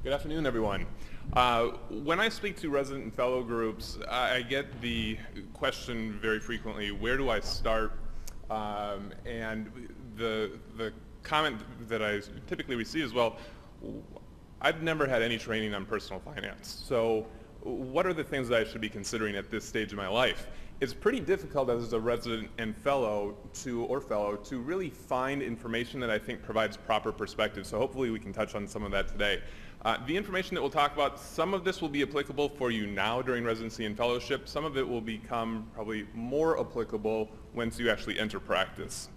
Good afternoon, everyone. When I speak to resident and fellow groups, I get the question very frequently, where do I start? And the comment that I typically receive is, well, I've never had any training on personal finance, so what are the things that I should be considering at this stage of my life? It's pretty difficult as a resident and fellow to really find information that I think provides proper perspective, so hopefully we can touch on some of that today. The information that we'll talk about, some of this will be applicable for you now during residency and fellowship. Some of it will become probably more applicable once you actually enter practice.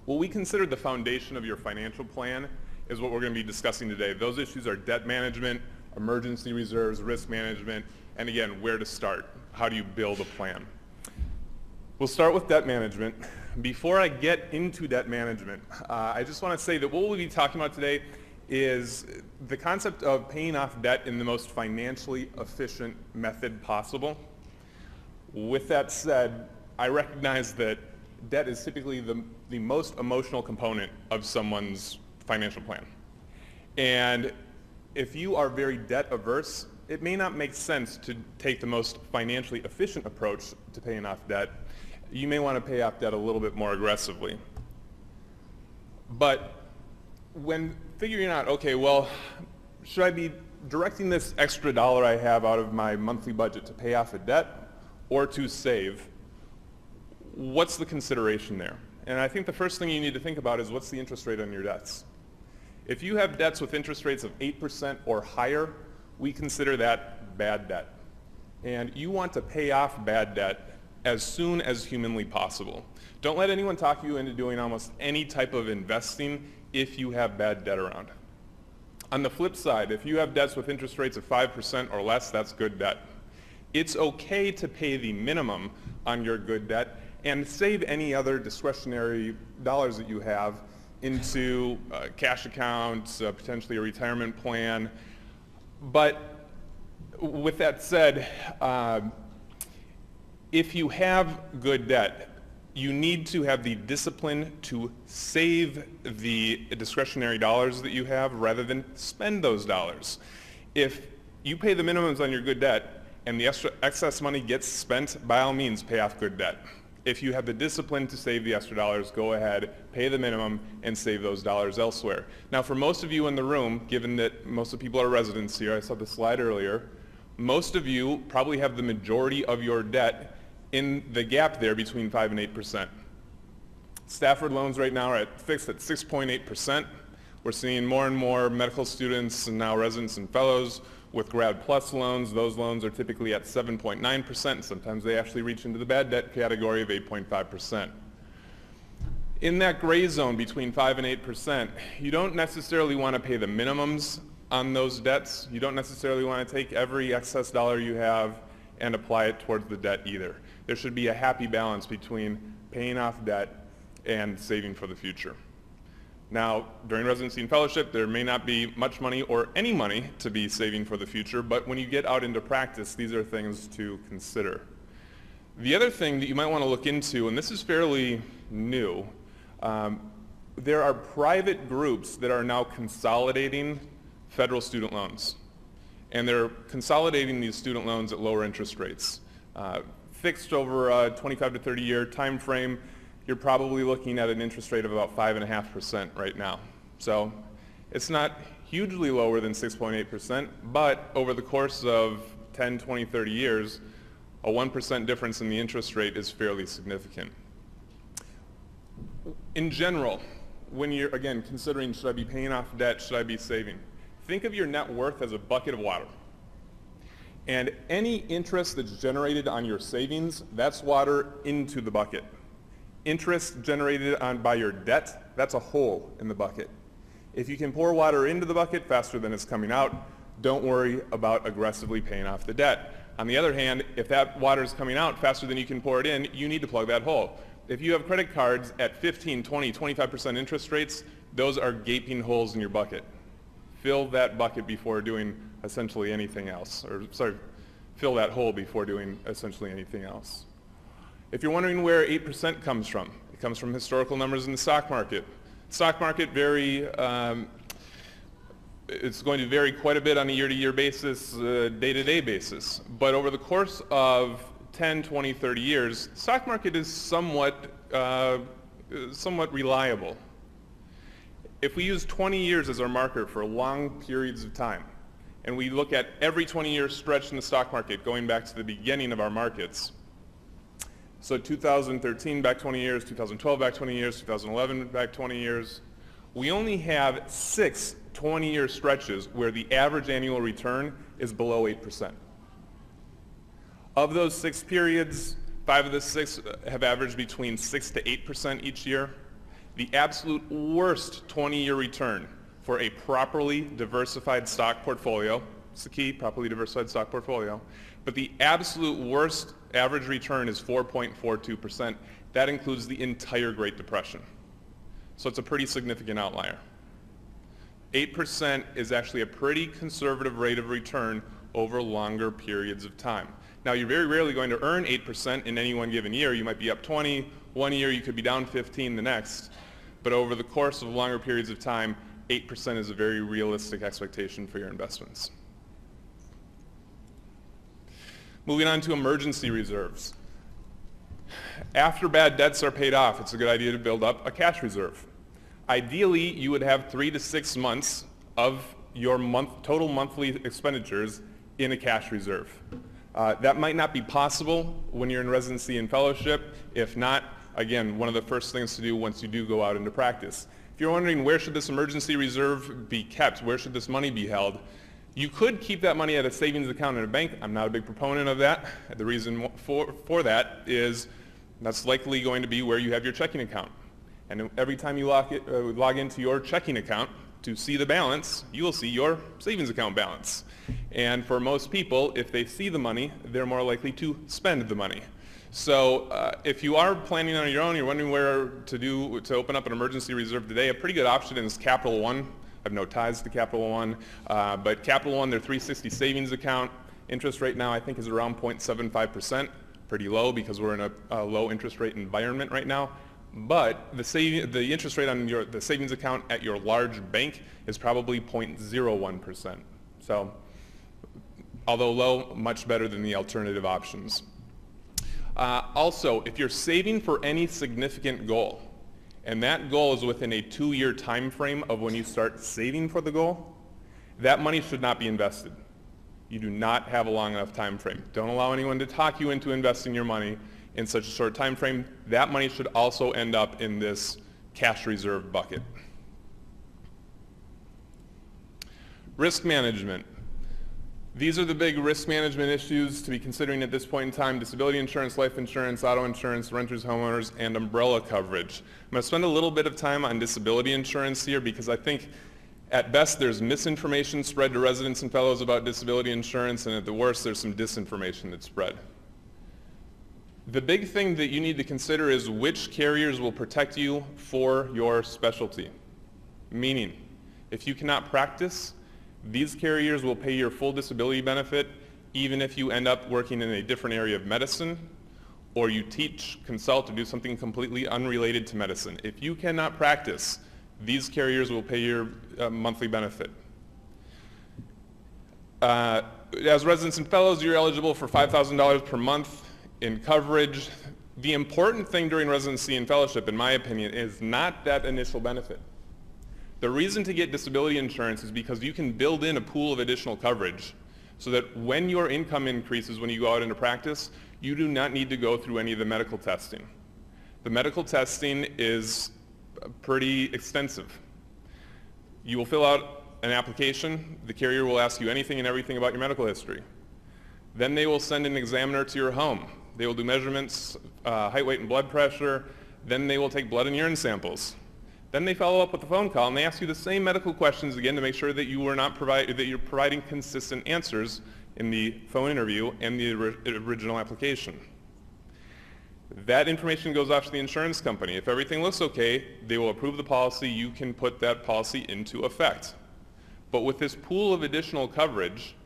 What we consider the foundation of your financial plan is what we're going to be discussing today. Those issues are debt management, emergency reserves, risk management, and again, where to start. How do you build a plan? We'll start with debt management. Before I get into debt management, I just want to say that what we'll be talking about today is the concept of paying off debt in the most financially efficient method possible. With that said, I recognize that debt is typically the most emotional component of someone's financial plan. And if you are very debt averse, it may not make sense to take the most financially efficient approach to paying off debt. You may want to pay off debt a little bit more aggressively. But when figuring out, okay, well, should I be directing this extra dollar I have out of my monthly budget to pay off a debt or to save? What's the consideration there? And I think the first thing you need to think about is, what's the interest rate on your debts? If you have debts with interest rates of 8% or higher, we consider that bad debt. And you want to pay off bad debt as soon as humanly possible. Don't let anyone talk you into doing almost any type of investing if you have bad debt around. On the flip side, if you have debts with interest rates of 5% or less, that's good debt. It's okay to pay the minimum on your good debt and save any other discretionary dollars that you have into cash accounts, potentially a retirement plan. But with that said, if you have good debt, you need to have the discipline to save the discretionary dollars that you have rather than spend those dollars. If you pay the minimums on your good debt and the excess money gets spent, by all means pay off good debt. If you have the discipline to save the extra dollars, go ahead, pay the minimum, and save those dollars elsewhere. Now, for most of you in the room, given that most of the people are residents here, I saw the slide earlier, most of you probably have the majority of your debt in the gap there between 5 and 8%. Stafford loans right now are fixed at 6.8%. We're seeing more and more medical students and now residents and fellows with Grad Plus loans. Those loans are typically at 7.9%. Sometimes they actually reach into the bad debt category of 8.5%. In that gray zone between 5 and 8%, you don't necessarily want to pay the minimums on those debts. You don't necessarily want to take every excess dollar you have and apply it towards the debt either. There should be a happy balance between paying off debt and saving for the future. Now, during residency and fellowship, there may not be much money or any money to be saving for the future, but when you get out into practice, these are things to consider. The other thing that you might want to look into, and this is fairly new, there are private groups that are now consolidating federal student loans. And they're consolidating these student loans at lower interest rates. Fixed over a 25 to 30 year time frame, you're probably looking at an interest rate of about 5.5% right now. So it's not hugely lower than 6.8%, but over the course of 10, 20, 30 years, a 1% difference in the interest rate is fairly significant. In general, when you're, again, considering, should I be paying off debt, should I be saving? Think of your net worth as a bucket of water. And any interest that's generated on your savings, that's water into the bucket. Interest generated by your debt, that's a hole in the bucket. If you can pour water into the bucket faster than it's coming out, don't worry about aggressively paying off the debt. On the other hand, if that water is coming out faster than you can pour it in, you need to plug that hole. If you have credit cards at 15, 20, 25% interest rates, those are gaping holes in your bucket. Fill that bucket before doing essentially anything else. Fill that hole before doing essentially anything else. If you're wondering where 8% comes from, it comes from historical numbers in the stock market. Stock market it's going to vary quite a bit on a year-to-year basis, day-to-day basis. But over the course of 10, 20, 30 years, the stock market is somewhat reliable. If we use 20 years as our marker for long periods of time, and we look at every 20-year stretch in the stock market going back to the beginning of our markets, so 2013 back 20 years, 2012 back 20 years, 2011 back 20 years, we only have 6 20-year stretches where the average annual return is below 8%. Of those 6 periods, 5 of the 6 have averaged between 6 to 8% each year. The absolute worst 20-year return for a properly diversified stock portfolio, it's the key, properly diversified stock portfolio, but the absolute worst average return is 4.42%. That includes the entire Great Depression. So it's a pretty significant outlier. 8% is actually a pretty conservative rate of return over longer periods of time. Now, you're very rarely going to earn 8% in any one given year. You might be up 20 one year, you could be down 15 the next. But over the course of longer periods of time, 8% is a very realistic expectation for your investments. Moving on to emergency reserves. After bad debts are paid off, it's a good idea to build up a cash reserve. Ideally, you would have 3 to 6 months of your total monthly expenditures in a cash reserve. That might not be possible when you're in residency and fellowship. If not, again, one of the first things to do once you do go out into practice. If you're wondering where should this emergency reserve be kept, where should this money be held, you could keep that money at a savings account in a bank. I'm not a big proponent of that. The reason for that is that's likely going to be where you have your checking account. And every time you log into your checking account to see the balance, you will see your savings account balance. And for most people, if they see the money, they're more likely to spend the money. So if you are planning on your own, you're wondering where to open up an emergency reserve today, a pretty good option is Capital One. I have no ties to Capital One, but Capital One, their 360 savings account, interest rate now I think is around 0.75%, pretty low because we're in a low interest rate environment right now. But the interest rate on the savings account at your large bank is probably 0.01%. So although low, much better than the alternative options. Also, if you're saving for any significant goal, and that goal is within a 2-year time frame of when you start saving for the goal, that money should not be invested. You do not have a long enough time frame. Don't allow anyone to talk you into investing your money in such a short time frame. That money should also end up in this cash reserve bucket. Risk management. These are the big risk management issues to be considering at this point in time: disability insurance, life insurance, auto insurance, renters, homeowners, and umbrella coverage. I'm going to spend a little bit of time on disability insurance here because I think at best there's misinformation spread to residents and fellows about disability insurance, and at the worst there's some disinformation that's spread. The big thing that you need to consider is which carriers will protect you for your specialty. Meaning, if you cannot practice, these carriers will pay your full disability benefit even if you end up working in a different area of medicine or you teach, consult, or do something completely unrelated to medicine. If you cannot practice, these carriers will pay your monthly benefit. As residents and fellows, you're eligible for $5,000 per month in coverage. The important thing during residency and fellowship, in my opinion, is not that initial benefit. The reason to get disability insurance is because you can build in a pool of additional coverage so that when your income increases when you go out into practice, you do not need to go through any of the medical testing. The medical testing is pretty extensive. You will fill out an application. The carrier will ask you anything and everything about your medical history. Then they will send an examiner to your home. They will do measurements, height, weight, and blood pressure. Then they will take blood and urine samples. Then they follow up with a phone call and they ask you the same medical questions again to make sure that you're providing consistent answers in the phone interview and the original application. That information goes off to the insurance company. If everything looks okay, they will approve the policy. You can put that policy into effect. But with this pool of additional coverage,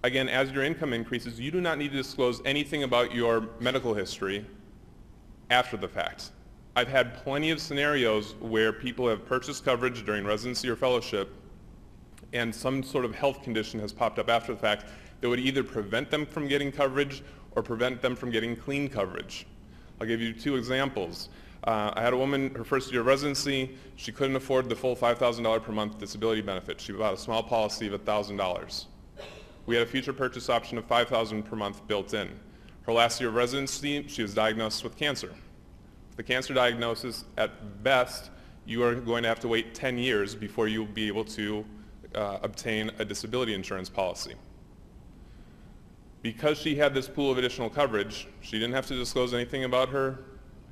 again, as your income increases, you do not need to disclose anything about your medical history after the fact. I've had plenty of scenarios where people have purchased coverage during residency or fellowship, and some sort of health condition has popped up after the fact that would either prevent them from getting coverage or prevent them from getting clean coverage. I'll give you 2 examples. I had a woman, her first year of residency, she couldn't afford the full $5,000 per month disability benefit. She bought a small policy of $1,000. We had a future purchase option of $5,000 per month built in. Her last year of residency, she was diagnosed with cancer. The cancer diagnosis, at best, you are going to have to wait 10 years before you'll be able to obtain a disability insurance policy. Because she had this pool of additional coverage, she didn't have to disclose anything about her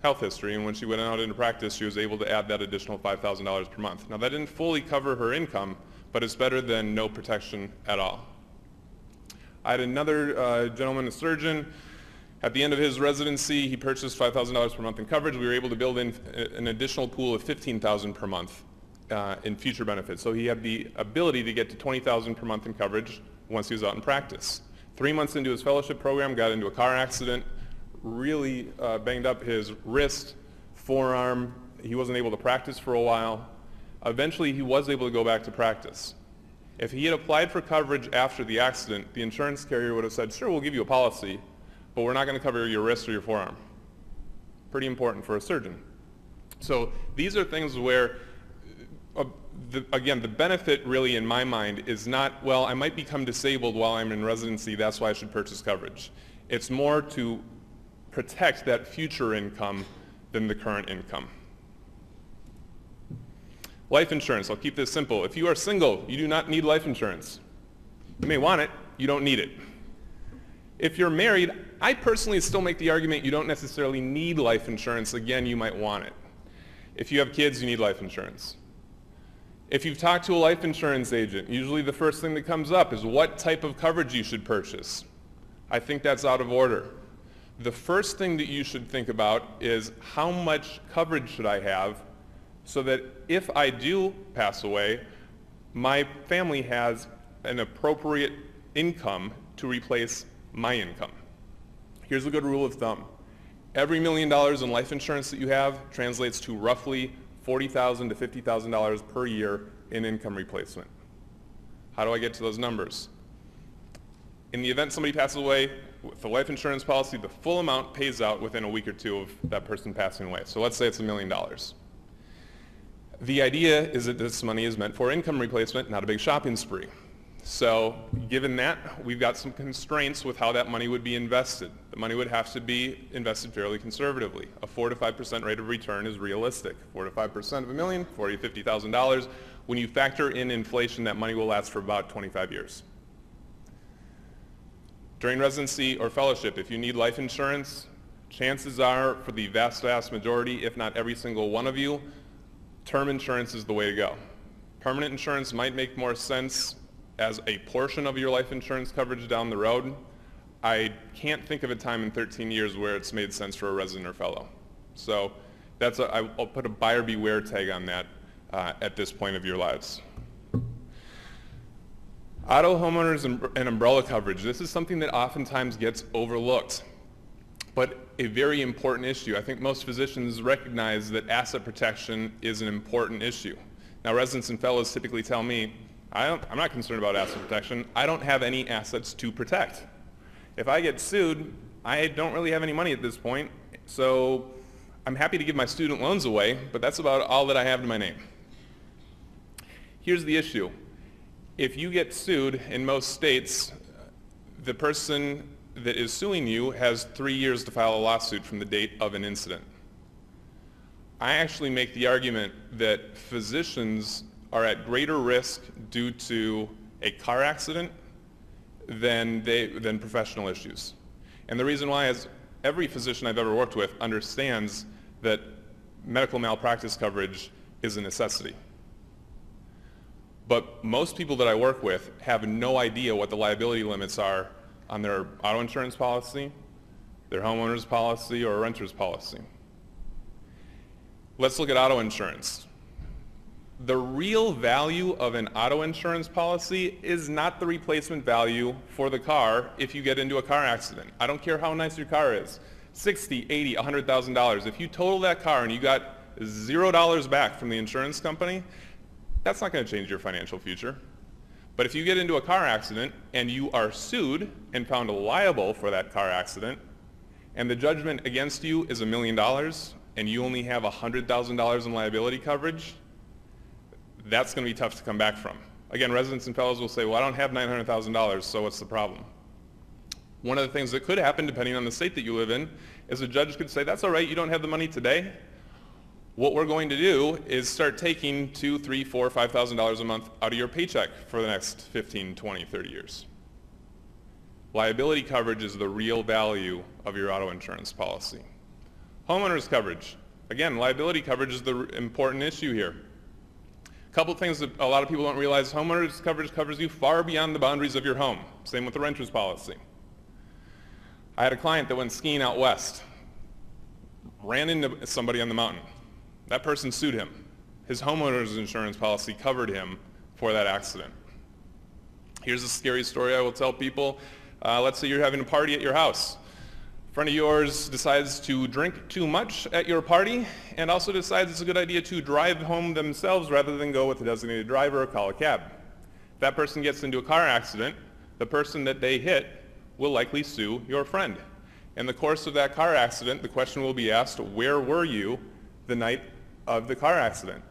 health history, and when she went out into practice, she was able to add that additional $5,000 per month. Now, that didn't fully cover her income, but it's better than no protection at all. I had another gentleman, a surgeon. At the end of his residency, he purchased $5,000 per month in coverage. We were able to build in an additional pool of $15,000 per month in future benefits. So he had the ability to get to $20,000 per month in coverage once he was out in practice. 3 months into his fellowship program, got into a car accident, really banged up his wrist, forearm. He wasn't able to practice for a while. Eventually, he was able to go back to practice. If he had applied for coverage after the accident, the insurance carrier would have said, sure, we'll give you a policy, but we're not going to cover your wrist or your forearm. Pretty important for a surgeon. So these are things where, again, the benefit really in my mind is not, well, I might become disabled while I'm in residency, that's why I should purchase coverage. It's more to protect that future income than the current income. Life insurance, I'll keep this simple. If you are single, you do not need life insurance. You may want it, you don't need it. If you're married, I personally still make the argument you don't necessarily need life insurance. Again, you might want it. If you have kids, you need life insurance. If you've talked to a life insurance agent, usually the first thing that comes up is what type of coverage you should purchase. I think that's out of order. The first thing that you should think about is how much coverage should I have so that if I do pass away, my family has an appropriate income to replace my income. Here's a good rule of thumb. Every $1 million in life insurance that you have translates to roughly $40,000 to $50,000 per year in income replacement. How do I get to those numbers? In the event somebody passes away with a life insurance policy, the full amount pays out within a week or 2 of that person passing away. So let's say it's $1 million. The idea is that this money is meant for income replacement, not a big shopping spree. So given that, we've got some constraints with how that money would be invested. The money would have to be invested fairly conservatively. A 4 to 5% rate of return is realistic. 4 to 5% of $1 million, $40,000 to $50,000. When you factor in inflation, that money will last for about 25 years. During residency or fellowship, if you need life insurance, chances are for the vast, vast majority, if not every single one of you, term insurance is the way to go. Permanent insurance might make more sense as a portion of your life insurance coverage down the road. I can't think of a time in 13 years where it's made sense for a resident or fellow. So I'll put a buyer beware tag on that at this point of your lives. Auto, homeowners, and umbrella coverage. This is something that oftentimes gets overlooked, but a very important issue. I think most physicians recognize that asset protection is an important issue. Now, residents and fellows typically tell me, I'm not concerned about asset protection. I don't have any assets to protect. If I get sued, I don't really have any money at this point, so I'm happy to give my student loans away, but that's about all that I have to my name. Here's the issue. If you get sued in most states, the person that is suing you has 3 years to file a lawsuit from the date of an incident. I actually make the argument that physicians are at greater risk due to a car accident than professional issues. And the reason why is every physician I've ever worked with understands that medical malpractice coverage is a necessity. But most people that I work with have no idea what the liability limits are on their auto insurance policy, their homeowner's policy, or a renter's policy. Let's look at auto insurance. The real value of an auto insurance policy is not the replacement value for the car if you get into a car accident. I don't care how nice your car is. $60,000, $80,000, $100,000. If you total that car and you got $0 back from the insurance company, that's not going to change your financial future. But if you get into a car accident and you are sued and found liable for that car accident, and the judgment against you is $1 million, and you only have $100,000 in liability coverage, that's going to be tough to come back from. Again, residents and fellows will say, well, I don't have $900,000, so what's the problem? One of the things that could happen, depending on the state that you live in, is a judge could say, that's all right, you don't have the money today. What we're going to do is start taking $2,000, $3,000, $4,000, $5,000 a month out of your paycheck for the next 15, 20, 30 years. Liability coverage is the real value of your auto insurance policy. Homeowners coverage. Again, liability coverage is the important issue here. A couple of things that a lot of people don't realize: homeowners coverage covers you far beyond the boundaries of your home. Same with the renter's policy. I had a client that went skiing out west, ran into somebody on the mountain. That person sued him. His homeowner's insurance policy covered him for that accident. Here's a scary story I will tell people. Let's say you're having a party at your house. A friend of yours decides to drink too much at your party and also decides it's a good idea to drive home themselves rather than go with a designated driver or call a cab. If that person gets into a car accident, the person that they hit will likely sue your friend. In the course of that car accident, the question will be asked, where were you the night of the car accident?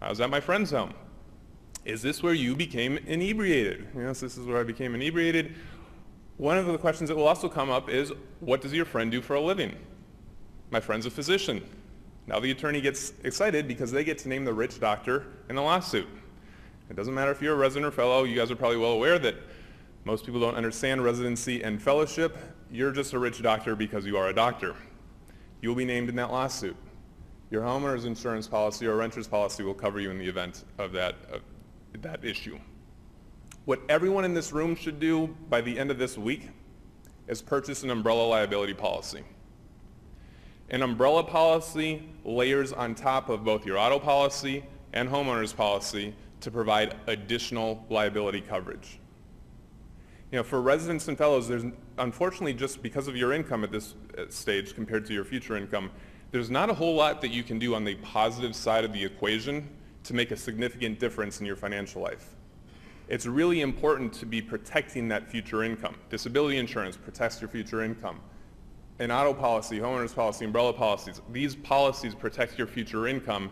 I was at my friend's home. Is this where you became inebriated? Yes, this is where I became inebriated. One of the questions that will also come up is, what does your friend do for a living? My friend's a physician. Now the attorney gets excited because they get to name the rich doctor in the lawsuit. It doesn't matter if you're a resident or fellow. You guys are probably well aware that most people don't understand residency and fellowship. You're just a rich doctor because you are a doctor. You'll be named in that lawsuit. Your homeowner's insurance policy or renter's policy will cover you in the event of that issue. What everyone in this room should do by the end of this week is purchase an umbrella liability policy. An umbrella policy layers on top of both your auto policy and homeowner's policy to provide additional liability coverage. You know, for residents and fellows, there's unfortunately, just because of your income at this stage compared to your future income, there's not a whole lot that you can do on the positive side of the equation to make a significant difference in your financial life. It's really important to be protecting that future income. Disability insurance protects your future income. An auto policy, homeowner's policy, umbrella policies, these policies protect your future income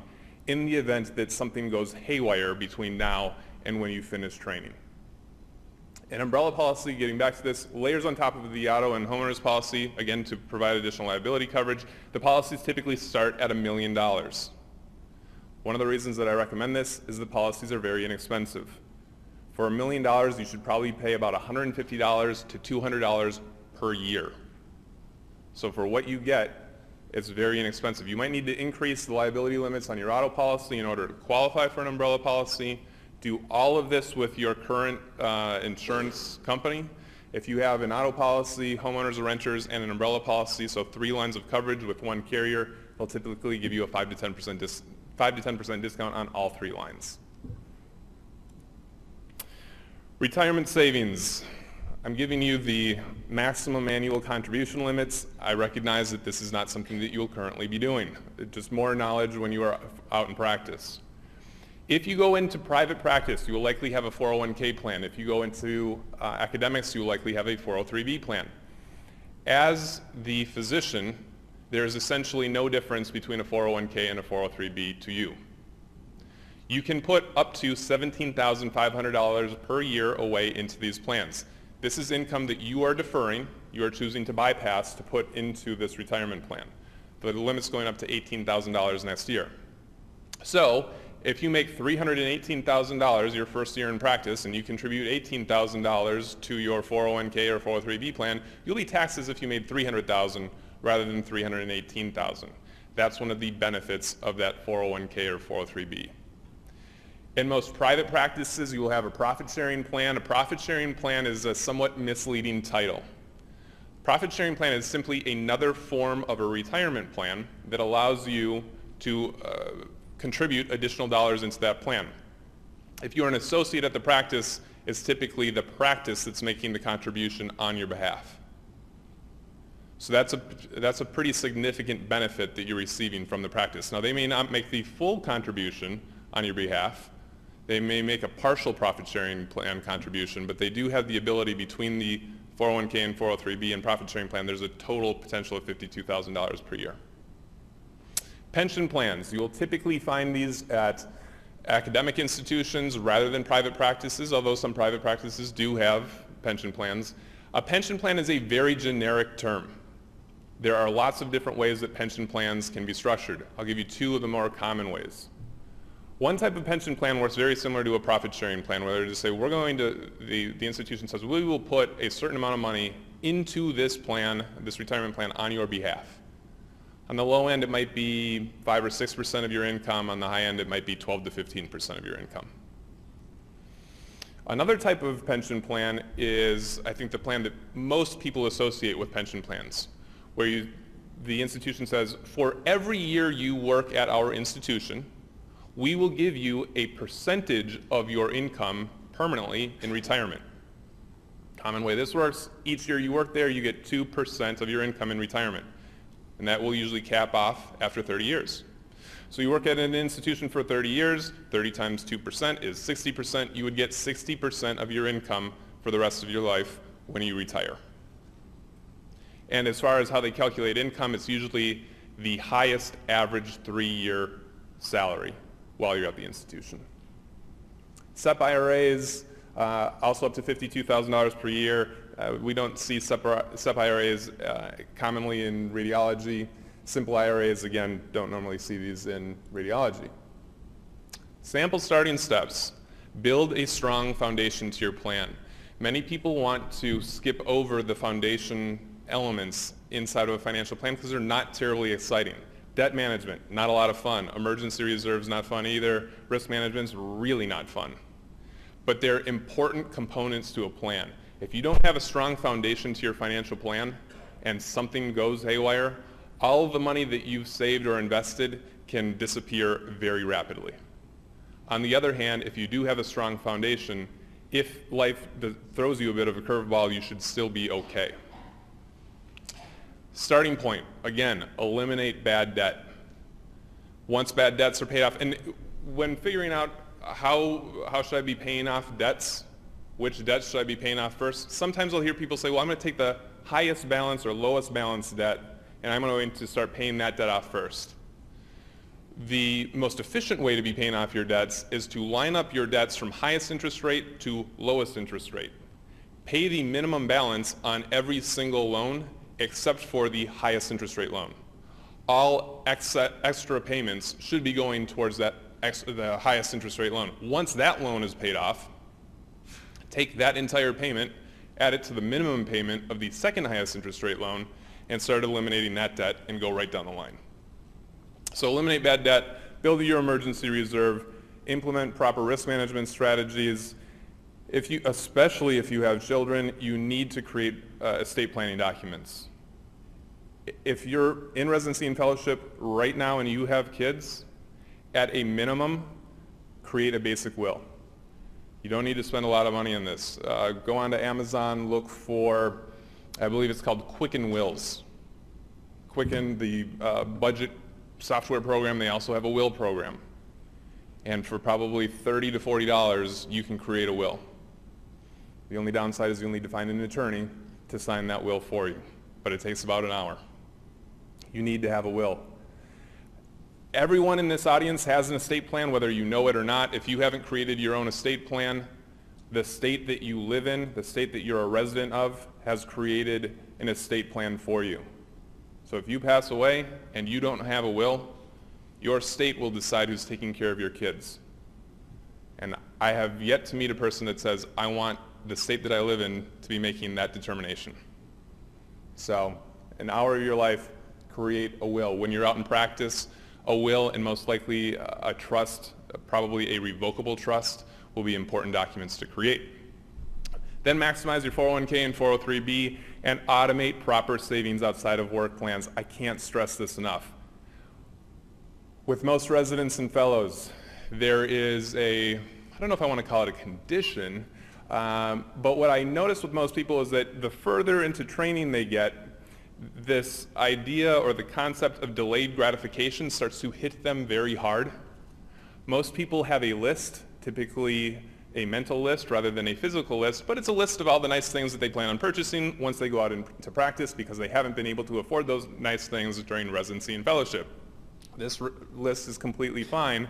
in the event that something goes haywire between now and when you finish training. An umbrella policy, getting back to this, layers on top of the auto and homeowner's policy, again, to provide additional liability coverage. The policies typically start at $1 million. One of the reasons that I recommend this is the policies are very inexpensive. For $1 million, you should probably pay about $150 to $200 per year. So for what you get, it's very inexpensive. You might need to increase the liability limits on your auto policy in order to qualify for an umbrella policy. Do all of this with your current insurance company. If you have an auto policy, homeowners or renters, and an umbrella policy, so 3 lines of coverage with 1 carrier, they'll typically give you a 5 to 10% discount on all 3 lines. Retirement savings. I'm giving you the maximum annual contribution limits. I recognize that this is not something that you'll currently be doing. Just more knowledge when you are out in practice. If you go into private practice, you will likely have a 401k plan. If you go into academics, you will likely have a 403b plan. As the physician, there is essentially no difference between a 401k and a 403b to you. You can put up to $17,500 per year away into these plans. This is income that you are deferring, you are choosing to bypass to put into this retirement plan. The limit's going up to $18,000 next year. So, if you make $318,000 your first year in practice and you contribute $18,000 to your 401k or 403b plan, you'll be taxed as if you made $300,000 rather than $318,000. That's one of the benefits of that 401k or 403b. In most private practices, you will have a profit-sharing plan. A profit-sharing plan is a somewhat misleading title. Profit-sharing plan is simply another form of a retirement plan that allows you to contribute additional dollars into that plan. If you're an associate at the practice, it's typically the practice that's making the contribution on your behalf. So that's a pretty significant benefit that you're receiving from the practice. Now, they may not make the full contribution on your behalf. They may make a partial profit sharing plan contribution, but they do have the ability between the 401k and 403b and profit sharing plan, there's a total potential of $52,000 per year. Pension plans, you will typically find these at academic institutions rather than private practices, although some private practices do have pension plans. A pension plan is a very generic term. There are lots of different ways that pension plans can be structured. I'll give you two of the more common ways. One type of pension plan works very similar to a profit sharing plan, where they just say, we're going to, the institution says, we will put a certain amount of money into this plan, this retirement plan, on your behalf. On the low end, it might be 5 or 6% of your income. On the high end, it might be 12 to 15% of your income. Another type of pension plan is, I think, the plan that most people associate with pension plans, where the institution says, for every year you work at our institution, we will give you a percentage of your income permanently in retirement. Common way this works, each year you work there, you get 2% of your income in retirement. And that will usually cap off after 30 years. So you work at an institution for 30 years, 30 times 2% is 60%. You would get 60% of your income for the rest of your life when you retire. And as far as how they calculate income, it's usually the highest average 3-year salary while you're at the institution. SEP IRAs, also up to $52,000 per year. We don't see SEP IRAs commonly in radiology. Simple IRAs, again, don't normally see these in radiology. Sample starting steps. Build a strong foundation to your plan. Many people want to skip over the foundation elements inside of a financial plan because they're not terribly exciting. Debt management, not a lot of fun. Emergency reserves, not fun either. Risk management's really not fun. But they're important components to a plan. If you don't have a strong foundation to your financial plan and something goes haywire, all of the money that you've saved or invested can disappear very rapidly. On the other hand, if you do have a strong foundation, if life throws you a bit of a curveball, you should still be okay. Starting point, again, eliminate bad debt. Once bad debts are paid off, and when figuring out how should I be paying off debts, which debts should I be paying off first, sometimes I'll hear people say, well, I'm going to take the highest balance or lowest balance debt, and I'm going to start paying that debt off first. The most efficient way to be paying off your debts is to line up your debts from highest interest rate to lowest interest rate. Pay the minimum balance on every single loan except for the highest interest rate loan. All extra payments should be going towards the highest interest rate loan. Once that loan is paid off, take that entire payment, add it to the minimum payment of the second highest interest rate loan, and start eliminating that debt and go right down the line. So eliminate bad debt, build your emergency reserve, implement proper risk management strategies. Especially if you have children, you need to create estate planning documents. If you're in residency and fellowship right now and you have kids, at a minimum, create a basic will. You don't need to spend a lot of money on this. Go on to Amazon, look for, I believe it's called Quicken Wills. Quicken, the budget software program, they also have a will program. And for probably $30 to $40, you can create a will. The only downside is you'll need to find an attorney to sign that will for you, but it takes about an hour. You need to have a will. Everyone in this audience has an estate plan, whether you know it or not. If you haven't created your own estate plan, the state that you live in, the state that you're a resident of, has created an estate plan for you. So if you pass away and you don't have a will, your state will decide who's taking care of your kids. And I have yet to meet a person that says, I want the state that I live in to be making that determination. So an hour of your life, create a will. When you're out in practice, a will and most likely a trust, probably a revocable trust, will be important documents to create. Then maximize your 401k and 403b and automate proper savings outside of work plans. I can't stress this enough. With most residents and fellows, there is I don't know if I want to call it a condition, but what I notice with most people is that the further into training they get, this idea or the concept of delayed gratification starts to hit them very hard. Most people have a list to typically a mental list rather than a physical list, but it's a list of all the nice things that they plan on purchasing once they go out into practice because they haven't been able to afford those nice things during residency and fellowship. This list is completely fine,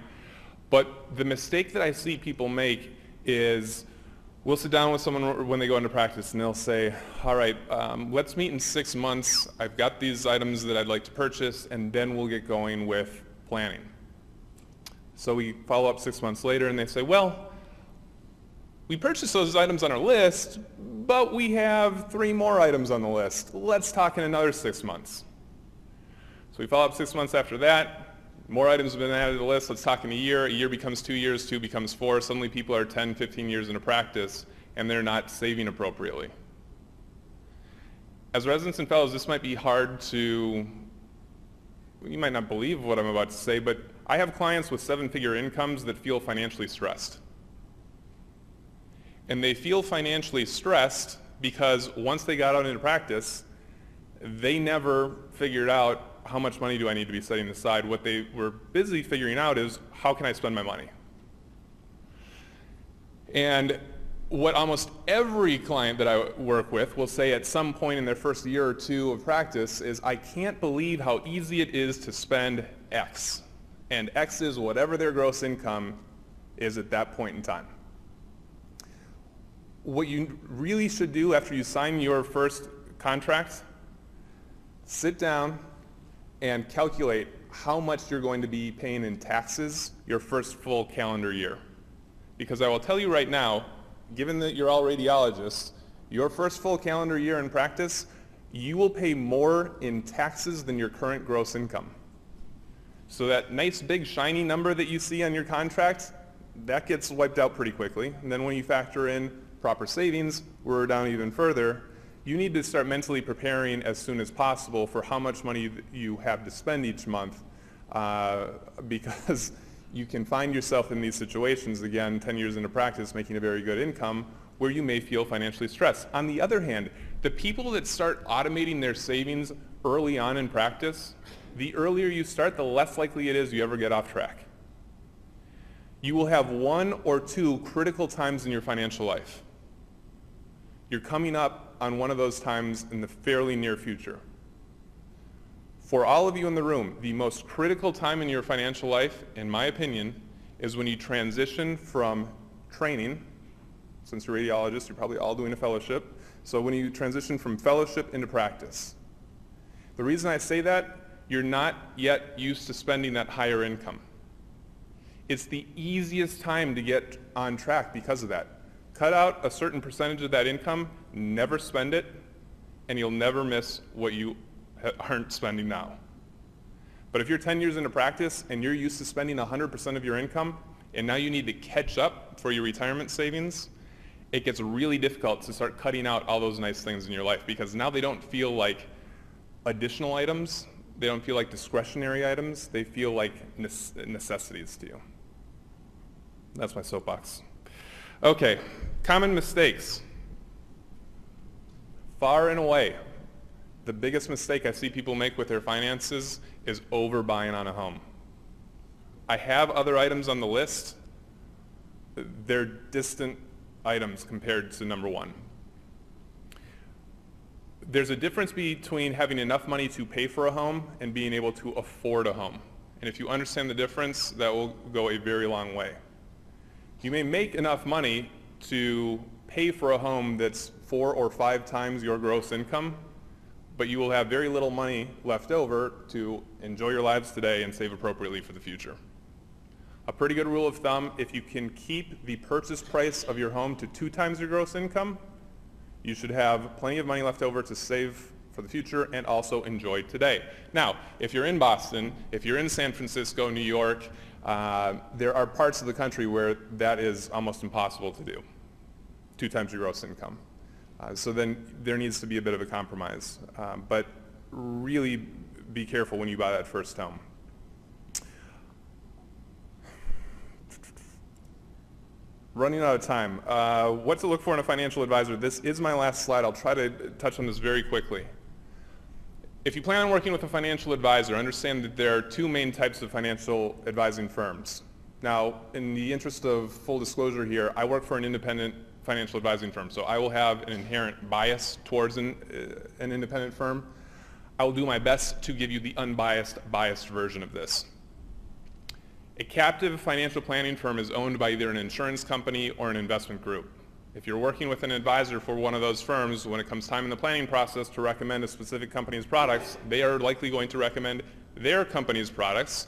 but the mistake that I see people make is we'll sit down with someone when they go into practice and they'll say, all right, let's meet in 6 months. I've got these items that I'd like to purchase, and then we'll get going with planning. So we follow up 6 months later and they say, well, we purchased those items on our list, but we have 3 more items on the list. Let's talk in another 6 months. So we follow up 6 months after that. More items have been added to the list. Let's talk in a year becomes 2 years, 2 becomes 4. Suddenly people are 10, 15 years into practice and they're not saving appropriately. As residents and fellows, this might be hard to, you might not believe what I'm about to say, but I have clients with 7-figure incomes that feel financially stressed. And they feel financially stressed because once they got out into practice, they never figured out how much money do I need to be setting aside. What they were busy figuring out is how can I spend my money? And what almost every client that I work with will say at some point in their first year or 2 of practice is, I can't believe how easy it is to spend X. And X is whatever their gross income is at that point in time. What you really should do after you sign your first contract, sit down and calculate how much you're going to be paying in taxes your first full calendar year. Because I will tell you right now, given that you're all radiologists, your first full calendar year in practice, you will pay more in taxes than your current gross income. So that nice big shiny number that you see on your contract, that gets wiped out pretty quickly. And then when you factor in proper savings, we're down even further. You need to start mentally preparing as soon as possible for how much money you have to spend each month because you can find yourself in these situations, again, 10 years into practice, making a very good income where you may feel financially stressed. On the other hand, the people that start automating their savings early on in practice, the earlier you start, the less likely it is you ever get off track. You will have 1 or 2 critical times in your financial life. You're coming up on one of those times in the fairly near future. For all of you in the room, the most critical time in your financial life, in my opinion, is when you transition from training. Since you're radiologists, you're probably all doing a fellowship. So when you transition from fellowship into practice. The reason I say that, you're not yet used to spending that higher income. It's the easiest time to get on track because of that. Cut out a certain percentage of that income, never spend it, and you'll never miss what you aren't spending now. But if you're 10 years into practice and you're used to spending 100% of your income, and now you need to catch up for your retirement savings, it gets really difficult to start cutting out all those nice things in your life because now they don't feel like additional items, they don't feel like discretionary items, they feel like necessities to you. That's my soapbox. Okay, common mistakes. Far and away, the biggest mistake I see people make with their finances is overbuying on a home. I have other items on the list. They're distant items compared to number 1. There's a difference between having enough money to pay for a home and being able to afford a home. And if you understand the difference, that will go a very long way. You may make enough money to pay for a home that's 4 or 5 times your gross income, but you will have very little money left over to enjoy your lives today and save appropriately for the future. A pretty good rule of thumb, if you can keep the purchase price of your home to 2 times your gross income, you should have plenty of money left over to save for the future and also enjoy today. Now, if you're in Boston, if you're in San Francisco, New York, there are parts of the country where that is almost impossible to do, 2 times your gross income. So then there needs to be a bit of a compromise. But really be careful when you buy that first home. Running out of time. What to look for in a financial advisor. This is my last slide. I'll try to touch on this very quickly. If you plan on working with a financial advisor, understand that there are 2 main types of financial advising firms. Now, in the interest of full disclosure here, I work for an independent financial advising firm, so I will have an inherent bias towards an independent firm. I will do my best to give you the unbiased, biased version of this. A captive financial planning firm is owned by either an insurance company or an investment group. If you're working with an advisor for one of those firms, when it comes time in the planning process to recommend a specific company's products, they are likely going to recommend their company's products.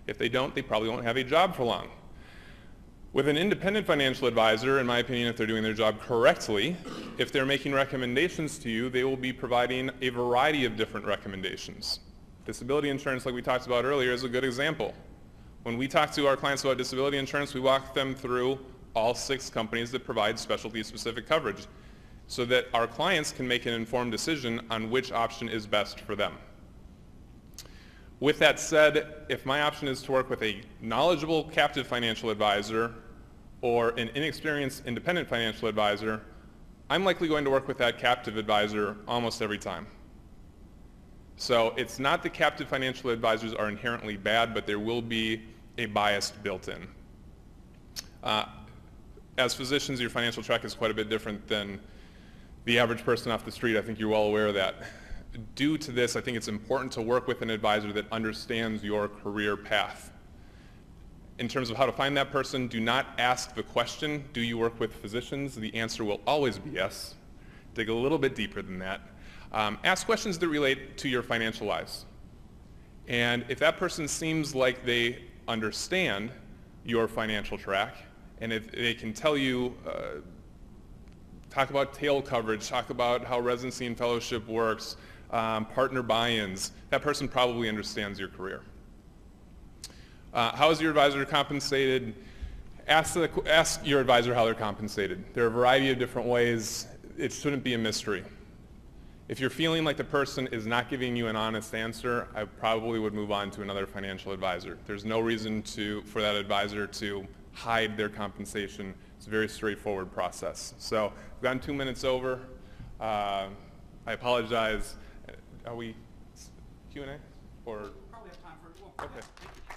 If they don't, they probably won't have a job for long. With an independent financial advisor, in my opinion, if they're doing their job correctly, if they're making recommendations to you, they will be providing a variety of different recommendations. Disability insurance, like we talked about earlier, is a good example. When we talk to our clients about disability insurance, we walk them through all 6 companies that provide specialty-specific coverage so that our clients can make an informed decision on which option is best for them. With that said, if my option is to work with a knowledgeable captive financial advisor or an inexperienced independent financial advisor, I'm likely going to work with that captive advisor almost every time. So it's not that captive financial advisors are inherently bad, but there will be a bias built in. As physicians, your financial track is quite a bit different than the average person off the street. I think you're well aware of that. Due to this, I think it's important to work with an advisor that understands your career path. In terms of how to find that person, do not ask the question, do you work with physicians? The answer will always be yes. Dig a little bit deeper than that. Ask questions that relate to your financial lives. And if that person seems like they understand your financial track, and if they can tell you, talk about tail coverage, talk about how residency and fellowship works, partner buy-ins, that person probably understands your career. How is your advisor compensated? Ask your advisor how they're compensated. There are a variety of different ways. It shouldn't be a mystery. If you're feeling like the person is not giving you an honest answer, I probably would move on to another financial advisor. There's no reason for that advisor to hide their compensation. It's a very straightforward process. So we've gone 2 minutes over. I apologize. Are we Q&A? Or? Probably have time for it. Okay. Thank you.